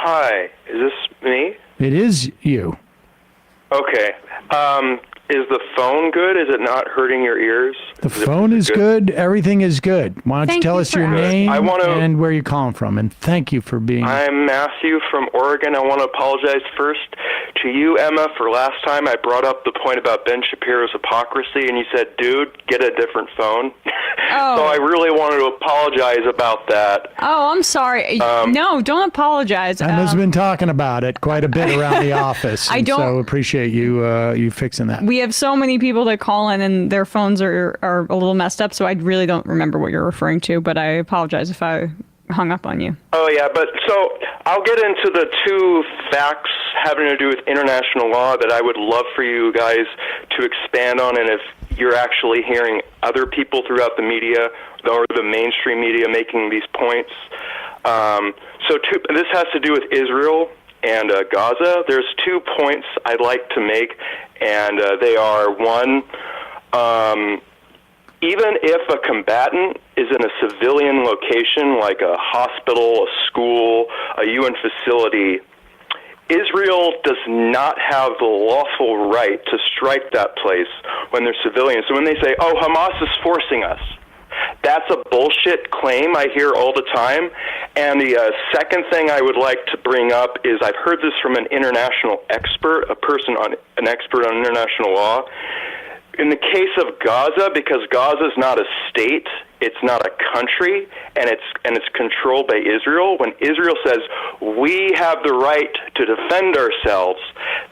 Hi, is this me? It is you. Okay. Is the phone good? Is it not hurting your ears? The phone is good. Everything is good. Why don't you tell us your name and where you're calling from? And thank you for being... I'm Matthew from Oregon. I want to apologize first to you, Emma, for last time I brought up the point about Ben Shapiro's hypocrisy, and you said, dude, get a different phone. Oh. So I really wanted to apologize about that. Oh, I'm sorry. No, don't apologize. Emma's been talking about it quite a bit around the office. So appreciate you fixing that. We have so many people that call in and their phones are a little messed up, so I really don't remember what you're referring to, but I apologize if I hung up on you. Oh, yeah, but so I'll get into the two facts having to do with international law that I would love for you guys to expand on, and if you're actually hearing other people throughout the media or the mainstream media making these points. This has to do with Israel and Gaza. There's 2 points I'd like to make, and they are, one, even if a combatant is in a civilian location like a hospital, a school, a UN facility, Israel does not have the lawful right to strike that place when they're civilians. So when they say, oh, Hamas is forcing us, that's a bullshit claim I hear all the time. And the second thing I would like to bring up is I've heard this from an international expert, an expert on international law. In the case of Gaza, because Gaza is not a state, it's not a country, and it's controlled by Israel. When Israel says we have the right to defend ourselves,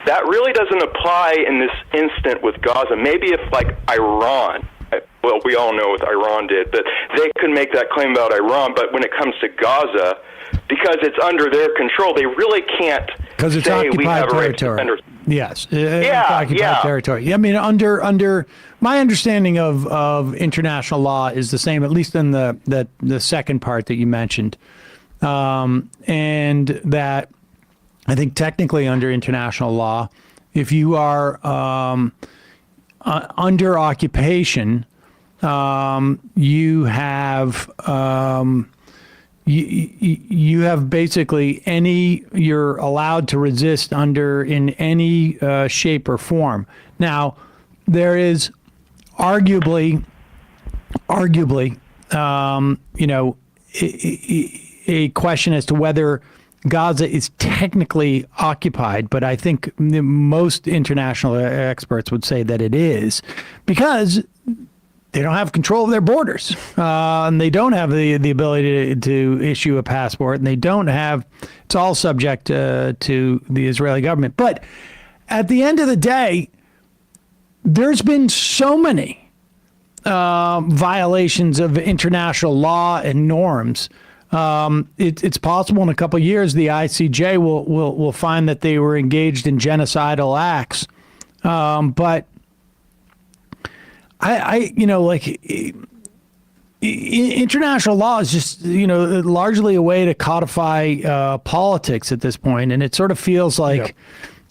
that really doesn't apply in this instant with Gaza. Maybe if like Iran, well, we all know what Iran did, but they could make that claim about Iran. But when it comes to Gaza, because it's under their control, they really can't say we have a right to defend ourselves. Yes, occupied territory. I mean, under my understanding of international law is the same, at least in the second part that you mentioned, and that I think technically under international law, if you are under occupation, you have you have basically you're allowed to resist in any shape or form. Now, there is arguably, a question as to whether Gaza is technically occupied, but I think most international experts would say that it is, because they don't have control of their borders, and they don't have the ability to issue a passport, and they don't have. It's all subject to the Israeli government. But at the end of the day, there's been so many violations of international law and norms. It's possible in a couple of years the ICJ will find that they were engaged in genocidal acts, but. International law is just, largely a way to codify politics at this point. And it sort of feels like,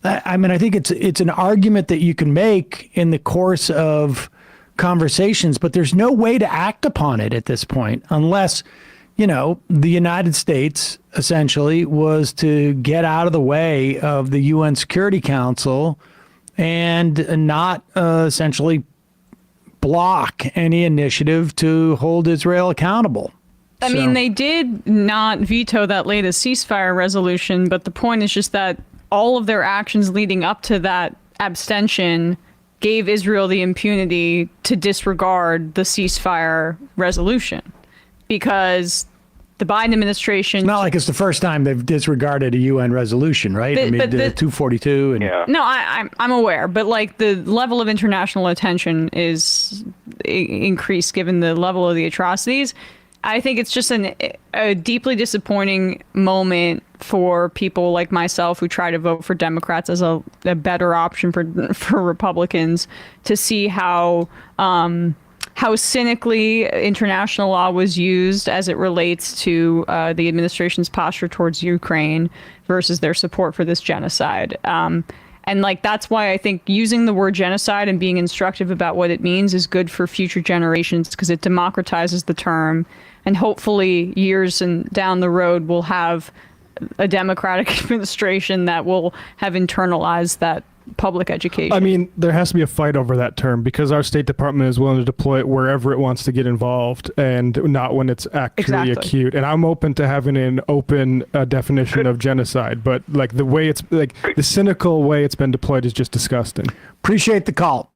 I think it's an argument that you can make in the course of conversations, but there's no way to act upon it at this point unless, the United States essentially was to get out of the way of the UN Security Council and not essentially block any initiative to hold Israel accountable. I mean, they did not veto that latest ceasefire resolution, but the point is just that all of their actions leading up to that abstention gave Israel the impunity to disregard the ceasefire resolution, because the Biden administration... It's not like it's the first time they've disregarded a UN resolution, right? The 242 and... Yeah. No, I'm aware, but like the level of international attention is increased given the level of the atrocities. I think it's just a deeply disappointing moment for people like myself who try to vote for Democrats as a better option for Republicans, to see how cynically international law was used as it relates to the administration's posture towards Ukraine versus their support for this genocide. And that's why I think using the word genocide and being instructive about what it means is good for future generations, because it democratizes the term, and hopefully years down the road we'll have a Democratic administration that will have internalized that public education. I mean, there has to be a fight over that term because our State Department is willing to deploy it wherever it wants to get involved and not when it's actually acute. And I'm open to having an open definition of genocide, but like the way it's like the cynical way it's been deployed is just disgusting. Appreciate the call.